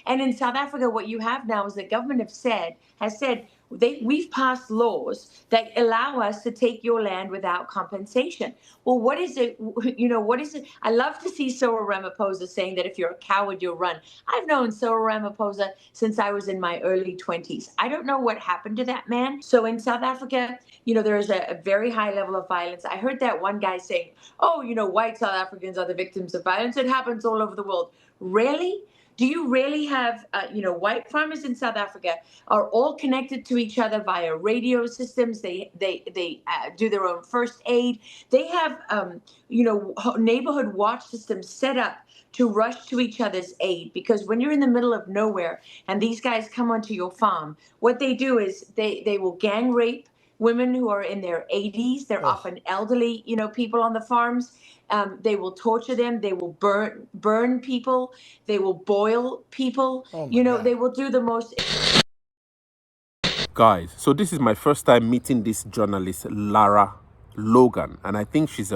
And in South Africa, what you have now is the government has said we've passed laws that allow us to take your land without compensation. Well, what is it? What is it? I love to see Cyril Ramaphosa saying that if you're a coward, you'll run. I've known Cyril Ramaphosa since I was in my early 20s. I don't know what happened to that man. So in South Africa, there is a very high level of violence. I heard that one guy saying, oh, white South Africans are the victims of violence. It happens all over the world. Really? Do you really have, white farmers in South Africa are all connected to each other via radio systems. They do their own first aid. They have, neighborhood watch systems set up to rush to each other's aid, because when you're in the middle of nowhere and these guys come onto your farm, what they do is they will gang rape women who are in their 80s. They're often elderly, people on the farms. They will torture them. They will burn people. They will boil people. They will do the most. Guys, so this is my first time meeting this journalist, Lara Logan, and I think she's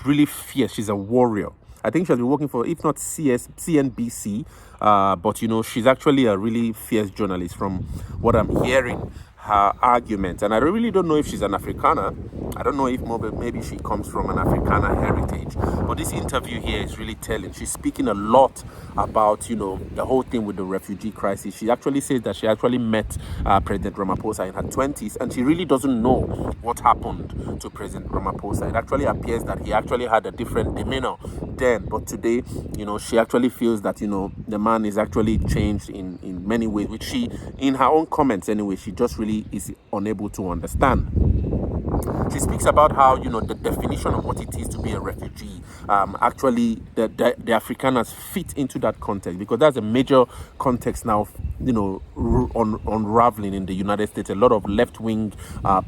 really fierce. She's a warrior. I think she'll be working for, if not CNBC, but she's actually a really fierce journalist from what I'm hearing. Her arguments, and I really don't know if she's an Afrikaner. I don't know if maybe she comes from an Afrikaner heritage, but this interview here is really telling. She's speaking a lot about the whole thing with the refugee crisis. She actually says that she actually met President Ramaphosa in her 20s, and she really doesn't know what happened to President Ramaphosa. It actually appears that he actually had a different demeanor then, but today she actually feels that the man is actually changed in many ways, which she, in her own comments anyway, she just really is unable to understand. She speaks about how the definition of what it is to be a refugee, actually the Afrikaners fit into that context, because that's a major context now, unraveling in the United States. A lot of left-wing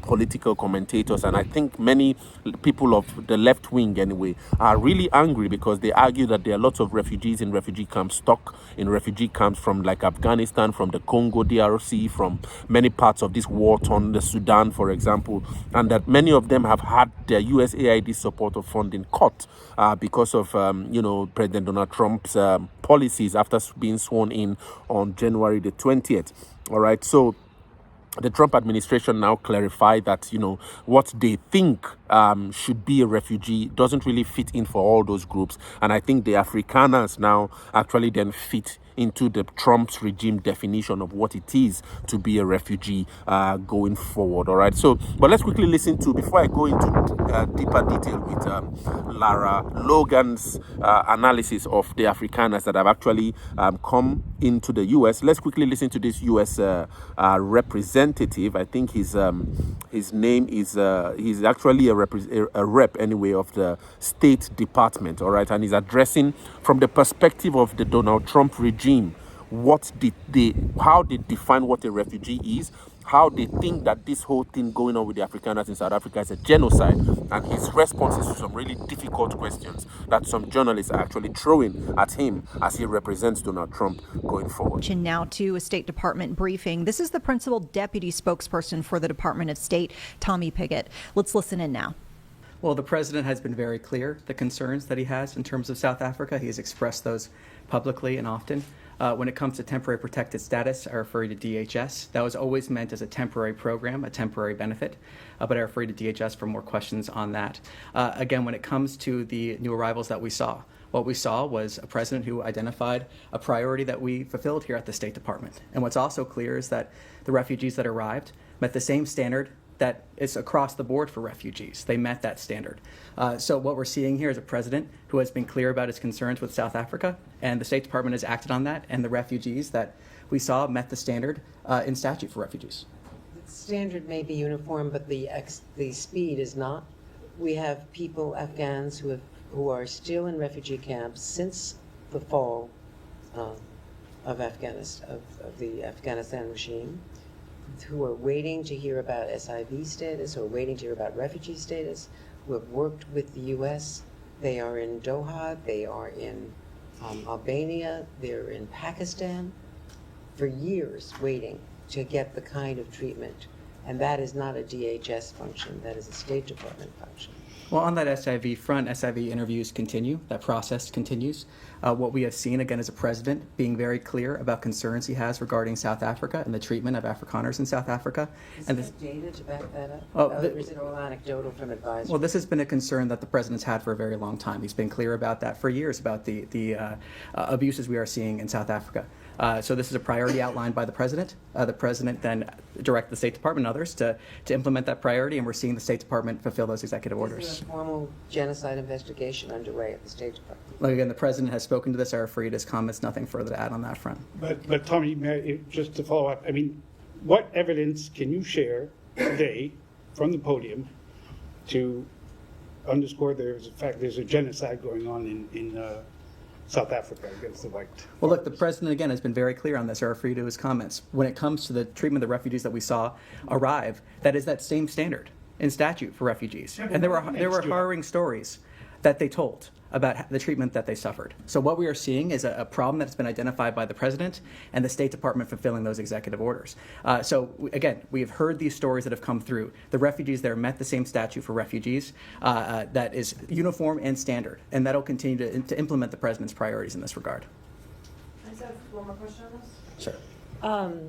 political commentators, and I think many people of the left wing anyway, are really angry because they argue that there are lots of refugees in refugee camps, stuck in refugee camps from like Afghanistan, from the Congo DRC, from many parts of this war-torn the Sudan, for example, and that many of them have had their USAID support or funding cut because of President Donald Trump's policies after being sworn in on January the 20th. All right, so the Trump administration now clarified that, what they think should be a refugee doesn't really fit in for all those groups. And I think the Afrikaners now actually then fit into the Trump's regime definition of what it is to be a refugee going forward. All right. So, but let's quickly listen to, before I go into deeper detail with Lara Logan's analysis of the Afrikaners that have actually come into the U.S. Let's quickly listen to this U.S. Representative. I think his name is, he's actually a rep anyway of the State Department. All right. And he's addressing from the perspective of the Donald Trump regime, how they define what a refugee is, how they think that this whole thing going on with the Afrikaners in South Africa is a genocide, and his responses to some really difficult questions that some journalists are actually throwing at him as he represents Donald Trump going forward. Now to a State Department briefing. This is the principal deputy spokesperson for the Department of State, Tommy Pigott. Let's listen in now. Well, the president has been very clear, the concerns that he has in terms of South Africa. He has expressed those publicly and often. When it comes to temporary protected status, I refer you to DHS. That was always meant as a temporary program, a temporary benefit, but I refer you to DHS for more questions on that. Again, when it comes to the new arrivals that we saw, what we saw was a president who identified a priority that we fulfilled here at the State Department. And what's also clear is that the refugees that arrived met the same standard that is across the board for refugees. They met that standard. So what we're seeing here is a president who has been clear about his concerns with South Africa, and the State Department has acted on that, and the refugees that we saw met the standard in statute for refugees. The standard may be uniform, but the speed is not. We have people, Afghans, who are still in refugee camps since the fall of Afghanistan, of the Afghanistan regime, who are waiting to hear about SIV status, who are waiting to hear about refugee status, who have worked with the U.S. They are in Doha, they are in Albania, they're in Pakistan for years waiting to get the kind of treatment. And that is not a DHS function, that is a State Department function. Well, on that SIV front, SIV interviews continue. That process continues. What we have seen, again, is a president being very clear about concerns he has regarding South Africa and the treatment of Afrikaners in South Africa. Is And there this, data to back that up? Oh, Or is it all anecdotal from advisors? well, this has been a concern that the president's had for a very long time. He's been clear about that for years, about the abuses we are seeing in South Africa. So this is a priority outlined by the president. The president then directed the State Department and others to implement that priority, and we're seeing the State Department fulfill those executive orders. Is there a formal genocide investigation underway at the State Department? Like again, the president has spoken to this. I refer you to his comments. Nothing further to add on that front. But Tommy, just to follow up, I mean, what evidence can you share today from the podium to underscore there's a genocide going on in South Africa against the white? Well, look, the president, again, has been very clear on this. I refer you to his comments. When it comes to the treatment of the refugees that we saw arrive, that is that same standard in statute for refugees. And there were harrowing stories that they told about the treatment that they suffered. So what we are seeing is a problem that's been identified by the president and the State Department fulfilling those executive orders. Again, we have heard these stories that have come through. The refugees there met the same statute for refugees that is uniform and standard, and that'll continue to implement the president's priorities in this regard. I just have one more question on this. Sure.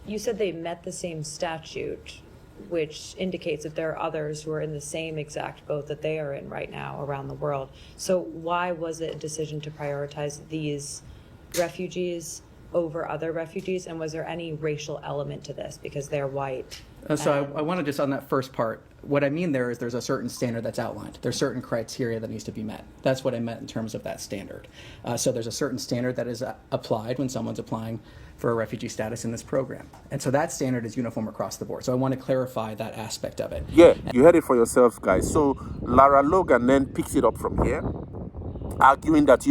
You said they met the same statute, which indicates that there are others who are in the same exact boat that they are in right now around the world. So why was it a decision to prioritize these refugees over other refugees? And was there any racial element to this because they're white? I want to just, on that first part, what I mean there is there's a certain standard that's outlined. There's certain criteria that needs to be met. That's what I meant in terms of that standard. So there's a certain standard that is applied when someone's applying for a refugee status in this program. And so that standard is uniform across the board. So I want to clarify that aspect of it. Yeah, you heard it for yourselves, guys. So Lara Logan then picks it up from here, arguing that,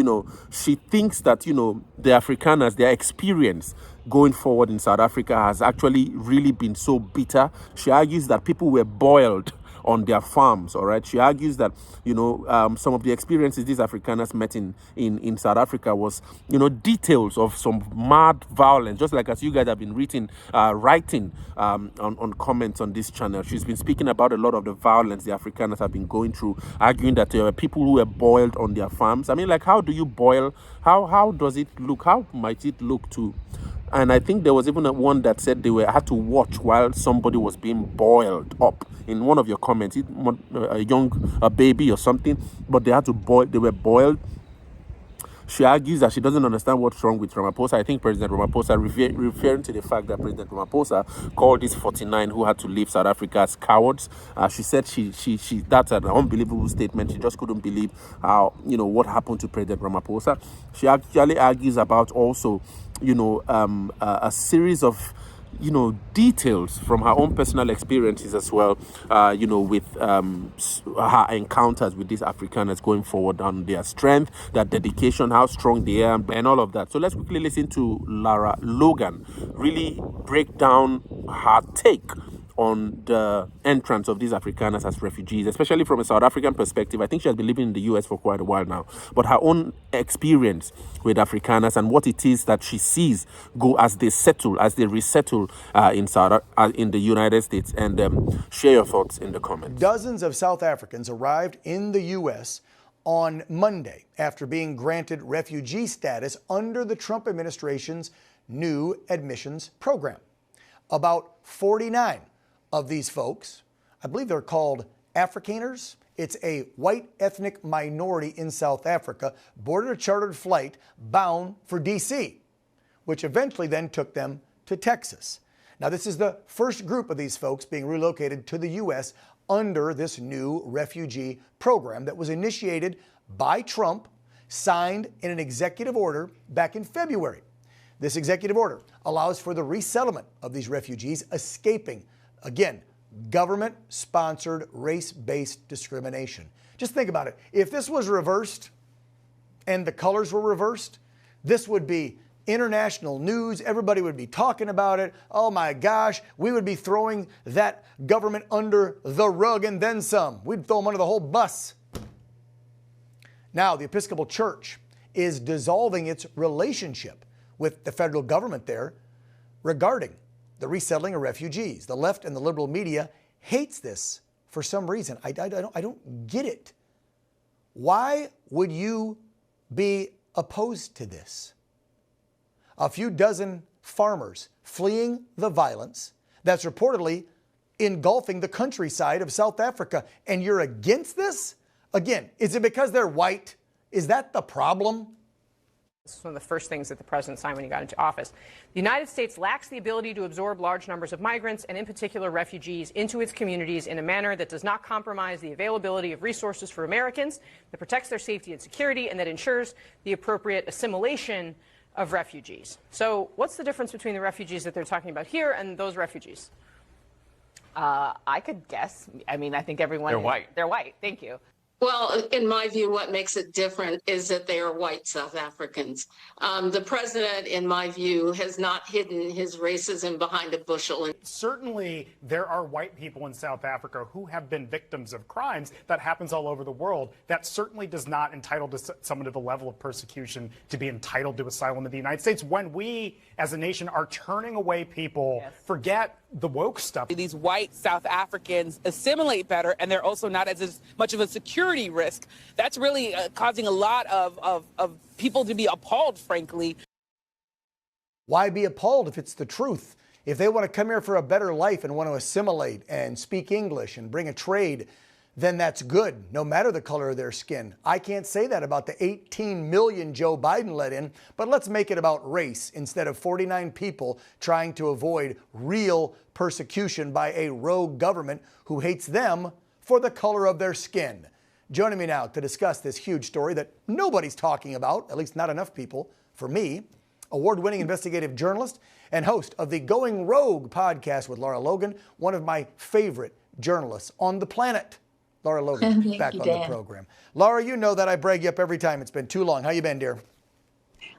she thinks that, the Afrikaners, their experience going forward in South Africa has actually really been so bitter. She argues that people were boiled on their farms, all right? She argues that, some of the experiences these Afrikaners met in South Africa was, details of some mad violence, just like as you guys have been writing on comments on this channel. She's been speaking about a lot of the violence the Afrikaners have been going through, arguing that there were people who were boiled on their farms. I mean, like, how do you boil? How does it look? How might it look to? And I think there was even one that said they had to watch while somebody was being boiled up. In one of your comments, a baby or something, but they had to boil. They were boiled. She argues that she doesn't understand what's wrong with Ramaphosa. I think President Ramaphosa, referring to the fact that President Ramaphosa called these 49 who had to leave South Africa as cowards. She said she that's an unbelievable statement. She just couldn't believe how, what happened to President Ramaphosa. She actually argues about also, a series of, details from her own personal experiences as well, with her encounters with these Afrikaners going forward, on their strength, their dedication, how strong they are, and all of that. So let's quickly listen to Lara Logan really break down her take on the entrance of these Afrikaners as refugees, especially from a South African perspective. I think she has been living in the US for quite a while now, but her own experience with Afrikaners and what it is that she sees go as they resettle in the United States. And share your thoughts in the comments. Dozens of South Africans arrived in the U.S. on Monday after being granted refugee status under the Trump administration's new admissions program. About 49 of these folks, I believe they're called Afrikaners. It's a white ethnic minority in South Africa, boarded a chartered flight bound for D.C., which eventually then took them to Texas. Now, this is the first group of these folks being relocated to the U.S. under this new refugee program that was initiated by Trump, signed in an executive order back in February. This executive order allows for the resettlement of these refugees escaping, again, government-sponsored race-based discrimination. Just think about it. If this was reversed and the colors were reversed, this would be international news. Everybody would be talking about it. Oh my gosh, we would be throwing that government under the rug and then some. We'd throw them under the whole bus. Now, the Episcopal Church is dissolving its relationship with the federal government there regarding the resettling of refugees. The left and the liberal media hates this for some reason. I don't get it. Why would you be opposed to this? A few dozen farmers fleeing the violence that's reportedly engulfing the countryside of South Africa, and you're against this? Again, is it because they're white? Is that the problem? This is one of the first things that the president signed when he got into office. The United States lacks the ability to absorb large numbers of migrants, and in particular refugees, into its communities in a manner that does not compromise the availability of resources for Americans, that protects their safety and security, and that ensures the appropriate assimilation of refugees. So what's the difference between the refugees that they're talking about here and those refugees? I could guess. I mean, I think everyone... They're white. They're white. Thank you. Well, in my view, what makes it different is that they are white South Africans. The president, in my view, has not hidden his racism behind a bushel. Certainly, there are white people in South Africa who have been victims of crimes. That happens all over the world. That certainly does not entitle someone to the level of persecution to be entitled to asylum in the United States. When we, as a nation, are turning away people, forget the woke stuff. These white South Africans assimilate better, and they're also not as much of a security risk. That's really causing a lot of people to be appalled, frankly. Why be appalled if it's the truth? If they want to come here for a better life and want to assimilate and speak English and bring a trade, then that's good, no matter the color of their skin. I can't say that about the 18 million Joe Biden let in, but let's make it about race instead of 49 people trying to avoid real persecution by a rogue government who hates them for the color of their skin. Joining me now to discuss this huge story that nobody's talking about, at least not enough people, for me, award-winning investigative journalist and host of the Going Rogue podcast with Lara Logan, one of my favorite journalists on the planet. Lara Logan, back on the program. Lara, you know that I brag you up every time. It's been too long. How you been, dear?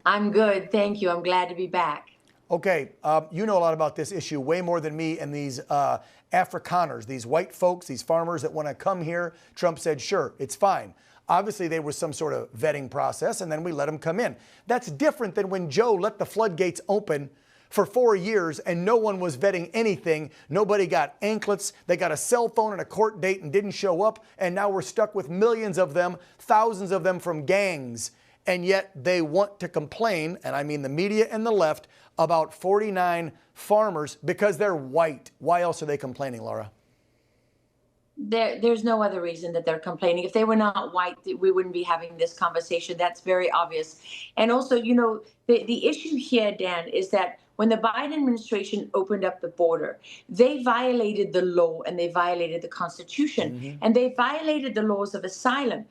I'm good, thank you. I'm glad to be back. Okay, you know a lot about this issue, way more than me and these Afrikaners, these white folks, these farmers that want to come here. Trump said, sure, it's fine. Obviously, there was some sort of vetting process, and then we let them come in. That's different than when Joe let the floodgates open for 4 years and no one was vetting anything. Nobody got anklets. They got a cell phone and a court date and didn't show up. And now we're stuck with millions of them, thousands of them from gangs. And yet they want to complain, and I mean the media and the left, about 49 farmers because they're white. Why else are they complaining, Laura? There's no other reason that they're complaining. If they were not white, we wouldn't be having this conversation. That's very obvious. And also, you know, the issue here, Dan, is that when the Biden administration opened up the border, they violated the law and they violated the Constitution, and they violated the laws of asylum.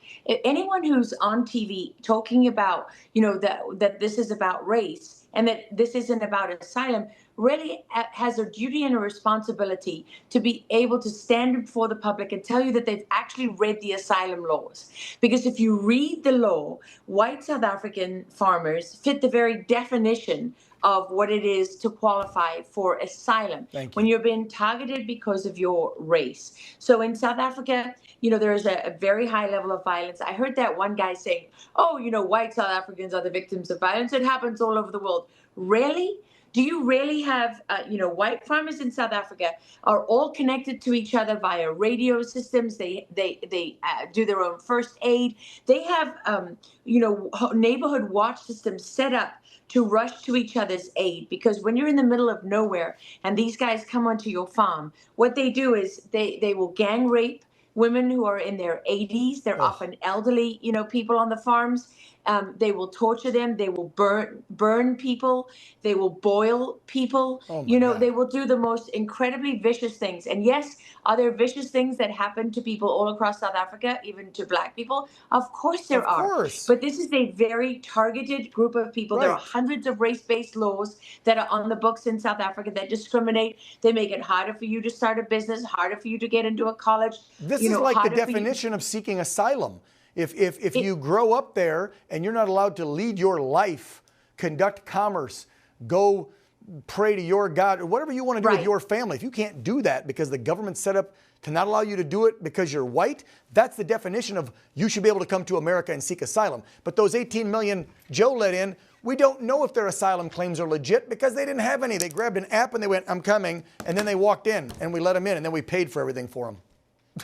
Anyone who's on TV talking about, you know, that this is about race and that this isn't about asylum really has a duty and a responsibility to be able to stand before the public and tell you that they've actually read the asylum laws. Because if you read the law, white South African farmers fit the very definition of what it is to qualify for asylum when you're being targeted because of your race. So in South Africa, you know, there's a very high level of violence. I heard that one guy saying, oh, you know, white South Africans are the victims of violence. It happens all over the world. Really? Do you really have, you know, white farmers in South Africa are all connected to each other via radio systems. They do their own first aid. They have, you know, neighborhood watch systems set up to rush to each other's aid, because when you're in the middle of nowhere and these guys come onto your farm, what they do is they will gang rape women who are in their 80s. They're often elderly, you know, people on the farms. They will torture them. They will burn people. They will boil people. You know, they will do the most incredibly vicious things. And yes, are there vicious things that happen to people all across South Africa, even to Black people? Of course there are. But this is a very targeted group of people. There are hundreds of race-based laws that are on the books in South Africa that discriminate. They make it harder for you to start a business, harder for you to get into a college. This is like the definition of seeking asylum. If you grow up there and you're not allowed to lead your life, conduct commerce, go pray to your God, or whatever you want to do with your family, if you can't do that because the government's set up to not allow you to do it because you're white, that's the definition of you should be able to come to America and seek asylum. But those 18 million Joe let in, we don't know if their asylum claims are legit because they didn't have any. They grabbed an app and they went, I'm coming, and then they walked in and we let them in and then we paid for everything for them.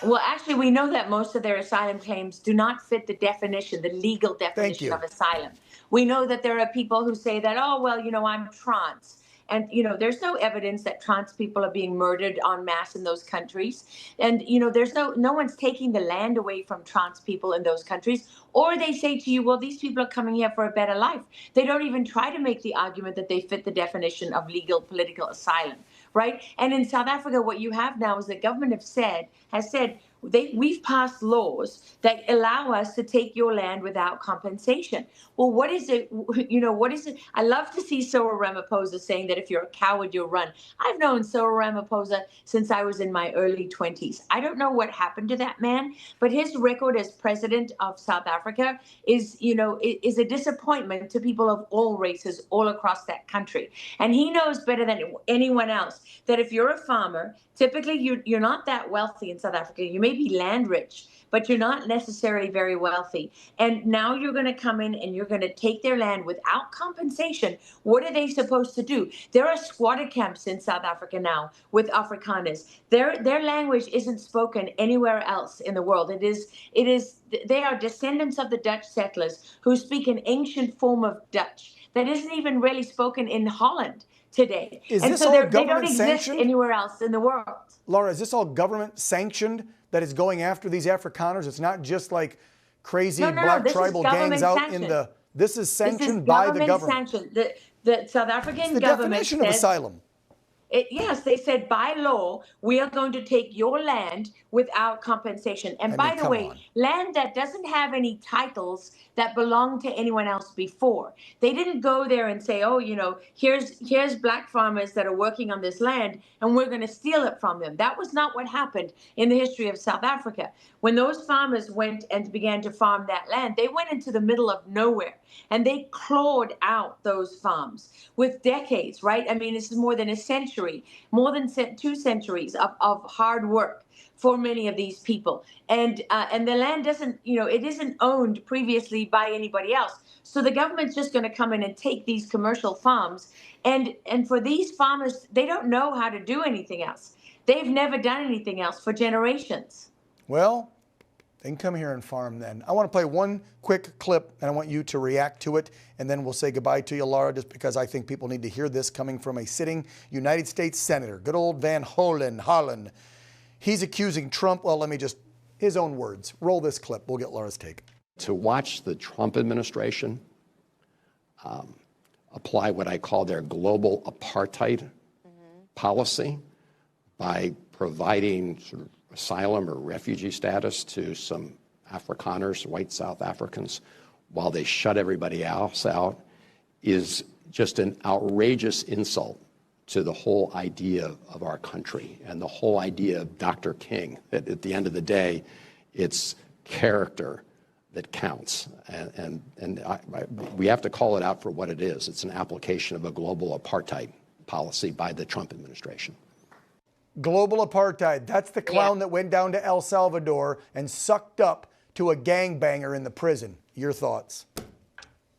Well, actually, we know that most of their asylum claims do not fit the definition, the legal Thank definition you. of asylum. We know that there are people who say that, oh, well, I'm trans. And, there's no evidence that trans people are being murdered en masse in those countries. And, there's no one's taking the land away from trans people in those countries. Or they say to you, well, these people are coming here for a better life. They don't even try to make the argument that they fit the definition of legal political asylum. Right. And in South Africa, what you have now is the government has said we've passed laws that allow us to take your land without compensation. Well, what is it? What is it? I love to see Cyril Ramaphosa saying that if you're a coward, you'll run. I've known Cyril Ramaphosa since I was in my early 20s. I don't know what happened to that man, but his record as president of South Africa is a disappointment to people of all races all across that country. And he knows better than anyone else that if you're a farmer, typically you're not that wealthy in South Africa. You may be land rich, but you're not necessarily very wealthy. And now you're going to come in and you're going to take their land without compensation. What are they supposed to do? There are squatter camps in South Africa now with Afrikaners. Their language isn't spoken anywhere else in the world. They are descendants of the Dutch settlers who speak an ancient form of Dutch that isn't even really spoken in Holland today. Is and this so all they government don't exist sanctioned? anywhere else in the world. Laura, is this all government sanctioned that is going after these Afrikaners? It's not just like crazy black tribal gangs out in the... This is sanctioned by the government. Sanctioned. The South African it's the government definition of asylum. Yes, they said by law, we are going to take your land without compensation. And by the way, land that doesn't have any titles that belonged to anyone else before. They didn't go there and say, oh, here's black farmers that are working on this land and we're going to steal it from them. That was not what happened in the history of South Africa. When those farmers went and began to farm that land, they went into the middle of nowhere and they clawed out those farms with decades, right? I mean, this is more than a century, more than 2 centuries of hard work for many of these people. And the land doesn't, it isn't owned previously by anybody else. So the government's just going to come in and take these commercial farms. And for these farmers, they don't know how to do anything else. They've never done anything else for generations. Well, they can come here and farm then. I want to play one quick clip, and I want you to react to it, and then we'll say goodbye to you, Lara, just because I think people need to hear this coming from a sitting United States Senator, good old Van Hollen. He's accusing Trump, well, let me just, his own words. Roll this clip. We'll get Lara's take. To watch the Trump administration apply what I call their global apartheid policy by providing sort of asylum or refugee status to some Afrikaners, white South Africans, while they shut everybody else out, is just an outrageous insult to the whole idea of our country and the whole idea of Dr. King, that at the end of the day, it's character that counts. And we have to call it out for what it is. It's an application of a global apartheid policy by the Trump administration. Global apartheid. That's the clown that went down to El Salvador and sucked up to a gangbanger in the prison. Your thoughts?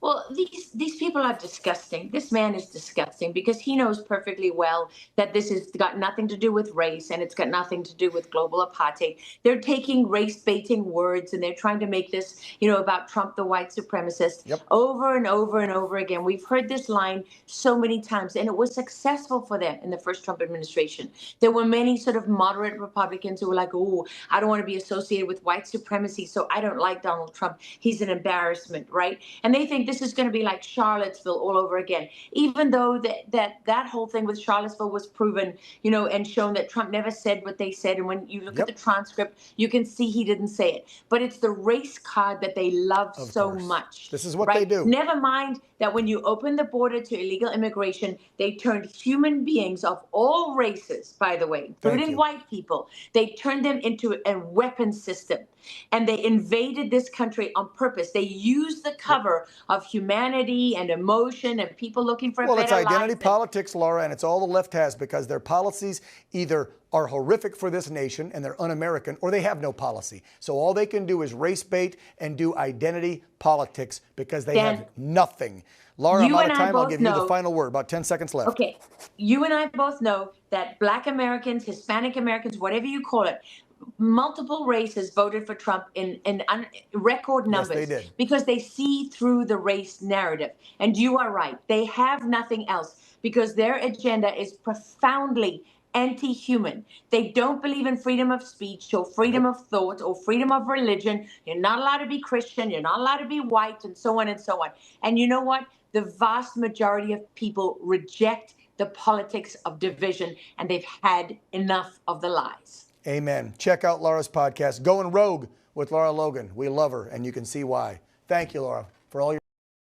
Well, these people are disgusting. This man is disgusting because he knows perfectly well that this has got nothing to do with race and it's got nothing to do with global apartheid. They're taking race-baiting words and they're trying to make this, about Trump, the white supremacist, over and over and over again. We've heard this line so many times, and it was successful for them in the first Trump administration. There were many sort of moderate Republicans who were like, oh, I don't want to be associated with white supremacy, so I don't like Donald Trump. He's an embarrassment, right? And they think this is going to be like Charlottesville all over again, even though that whole thing with Charlottesville was proven, and shown that Trump never said what they said. And when you look at the transcript, you can see he didn't say it. But it's the race card that they love so much. This is what they do. Never mind that when you open the border to illegal immigration, they turned human beings of all races, by the way, including white people, they turned them into a weapon system. And they invaded this country on purpose. They used the cover of humanity and emotion and people looking for a better life. Well, it's identity politics, Lara, and it's all the left has, because their policies either are horrific for this nation and they're un-American, or they have no policy. So all they can do is race bait and do identity politics because they have nothing. Lara, I'm out of time. I'll give you the final word. About 10 seconds left. Okay. You and I both know that Black Americans, Hispanic Americans, whatever you call it, multiple races voted for Trump in record Yes, numbers they did. because they see through the race narrative. And you are right. They have nothing else because their agenda is profoundly anti-human. They don't believe in freedom of speech or freedom of thought or freedom of religion. You're not allowed to be Christian. You're not allowed to be white, and so on and so on. And you know what? The vast majority of people reject the politics of division, and they've had enough of the lies. Amen. Check out Lara's podcast, Going Rogue with Lara Logan. We love her, and you can see why. Thank you, Lara, for all your